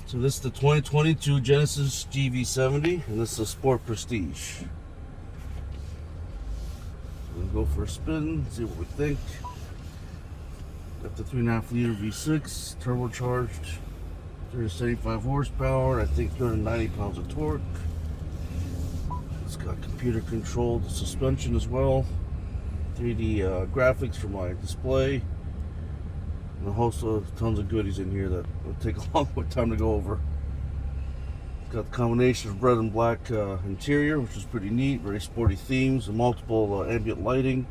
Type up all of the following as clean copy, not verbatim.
So this is the 2022 Genesis GV70, and this is a Sport Prestige. We'll go for a spin, see what we think. Got the 3.5 liter V6, turbocharged, 375 horsepower, I think 290 pounds of torque. It's got computer controlled suspension as well, 3D graphics for my display, and a host of tons of goodies in here that will take a long time to go over. It's got the combination of red and black interior, which is pretty neat, very sporty themes, and multiple ambient lighting.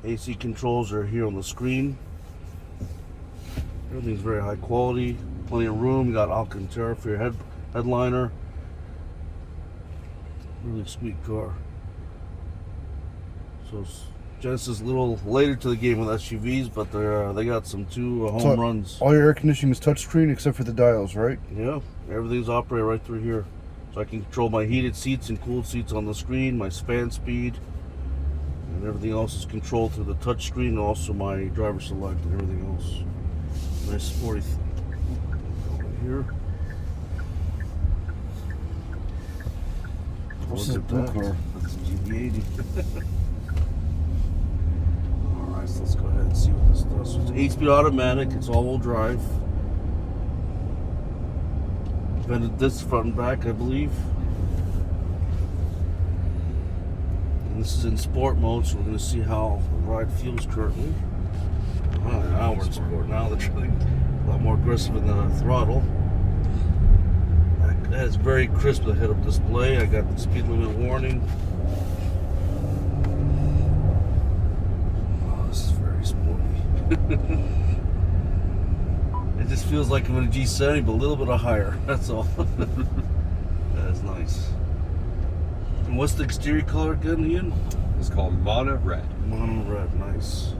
AC controls are here on the screen. Everything's very high quality, plenty of room. You got Alcantara for your headliner. Really sweet car. So Genesis a little later to the game with SUVs, but they got some home runs. All your air conditioning is touchscreen except for the dials, right? Yeah, everything's operated right through here. So I can control my heated seats and cooled seats on the screen, my fan speed, and everything else is controlled through the touch screen, and also my driver select and everything else. Nice sporty over here. This is a blue car. That's a GV80. Alright, so let's go ahead and see what this does. So it's 8-speed automatic, it's all-wheel drive. Vented disc front and back, I believe. And this is in sport mode, so we're going to see how the ride feels currently. Now we're in sport. Now they're trying a lot more aggressive in the throttle. That is very crisp, the head-up display. I got the speed limit warning. Oh, this is very sporty. It just feels like I'm in a G70, but a little bit higher. That's all. That is nice. And what's the exterior color again, Ian? It's called Mono Red. Mono Red, nice.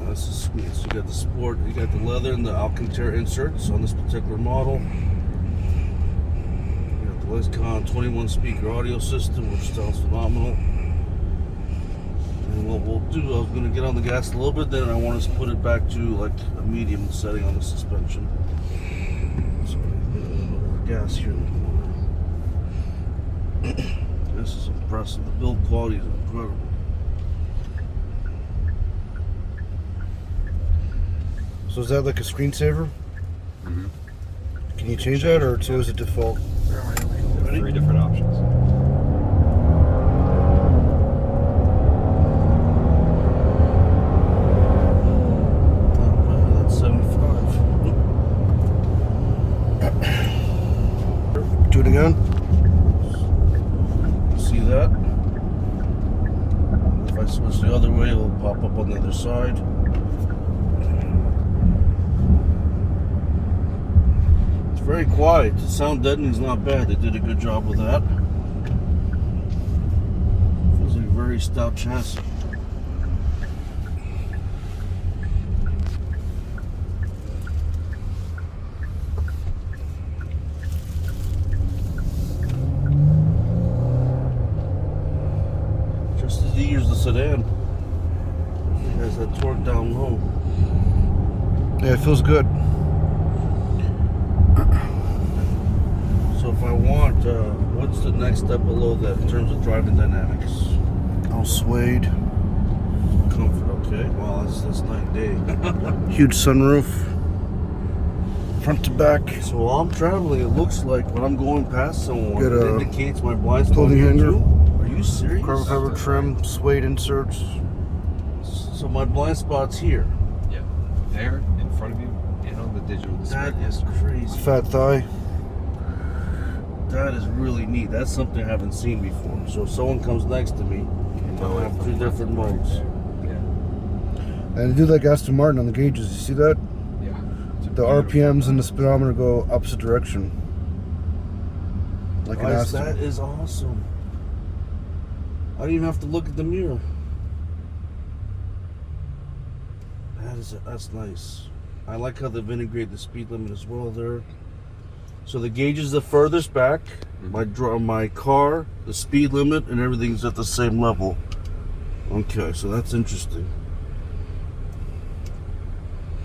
This is sweet. So you got the sport, you got the leather and the Alcantara inserts on this particular model. You got the Lescon 21 speaker audio system, which sounds phenomenal. And what we'll do, I was going to get on the gas a little bit, then I want to put it back to like a medium setting on the suspension. So a little bit of gas here in the corner. This is impressive. The build quality is incredible. So is that like a screensaver? Mm-hmm. Can you change that, or is it default? Ready? 3 different options. That's 75. Do it again. See that? If I switch the other way, it'll pop up on the other side. It's very quiet. The sound deadening's not bad. They did a good job with that. Feels like a very stout chassis. Just as easy as the sedan. It has that torque down low. Yeah, it feels good. So if I want, what's the next step below that in terms of driving dynamics? All suede. Comfort, okay. Well, that's night and day. Huge sunroof. Front to back. So while I'm traveling, it looks like when I'm going past someone, Got it a indicates my blind spot clothing here hanger. too. Are you serious? Carbon fiber trim, suede inserts. So my blind spot's here. Yeah. There, in front of you, and on the digital display. That is crazy. Fat thigh. That is really neat. That's something I haven't seen before. So if someone comes next to me, I'll have 2 different modes. Yeah. And they do like Aston Martin on the gauges. You see that? Yeah. It's a The beautiful RPMs and the car. speedometer go opposite direction. Like an Guys, Aston. that is awesome. I don't even have to look at the mirror. That's nice. I like how they've integrated the speed limit as well there. So the gauge is the furthest back. My car, the speed limit, and everything's at the same level. Okay, so that's interesting.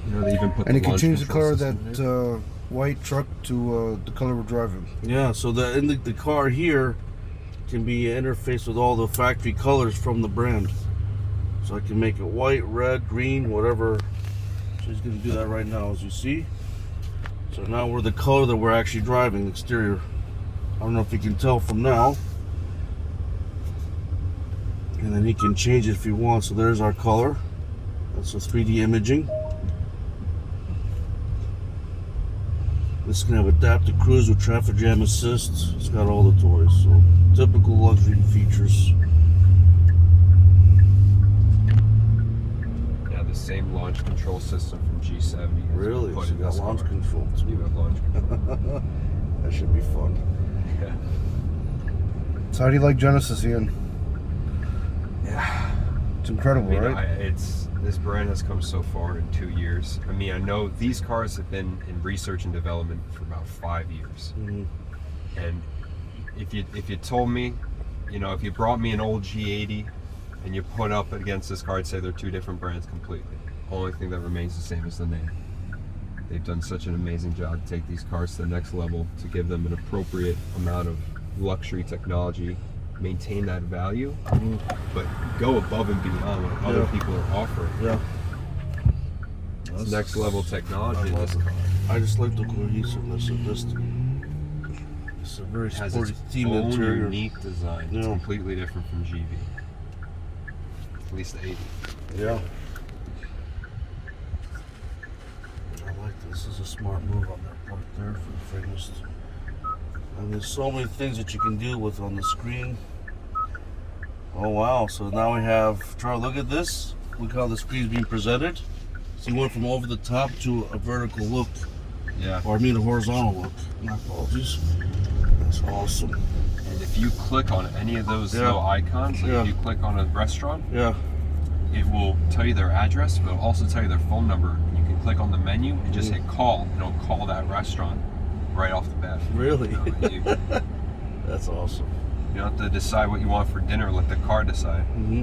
You know, they even put And the you can launch change the control car system in that white truck to the color we're driving. Yeah, so the car here can be interfaced with all the factory colors from the brand. So I can make it white, red, green, whatever. So he's going to do that right now, as you see. So now we're the color that we're actually driving, exterior. I don't know if you can tell from now. And then he can change it if he wants. So there's our color. That's a 3D imaging. This can have adaptive cruise with traffic jam assist. It's got all the toys. So typical luxury features. Yeah, the same launch control system from G70. Really? So you got launch control too. You got launch control. That should be fun. Yeah. So how do you like Genesis, Ian? Yeah. It's incredible, right? This brand has come so far in 2 years. I mean, I know these cars have been in research and development for about 5 years. Mm-hmm. And if you told me, you know, if you brought me an old G80 and you put up against this car, I'd say they're two different brands completely. Only thing that remains the same is the name. They've done such an amazing job to take these cars to the next level, to give them an appropriate amount of luxury technology, maintain that value, but go above and beyond what other people are offering. Yeah. It's next level technology in this car. I just like the cohesiveness of this. It's a very It has sporty its theme own interior. unique design. It's Yeah. completely different from GV. At least the 80. Yeah. I like this. This is a smart move on their part there for the frameless. And there's so many things that you can do with on the screen. Oh wow, so now we have, try to look at this. Look how the screen is being presented. So you went from over the top to a vertical look. Yeah. Or I mean a horizontal look. My apologies. That's awesome. And if you click on any of those Yeah. little icons, like Yeah. if you click on a restaurant, Yeah. it will tell you their address, but it'll also tell you their phone number. And you can click on the menu and just hit call, and it'll call that restaurant right off the bat. Really? You That's awesome. don't have to decide what you want for dinner, let the car decide. Mm-hmm.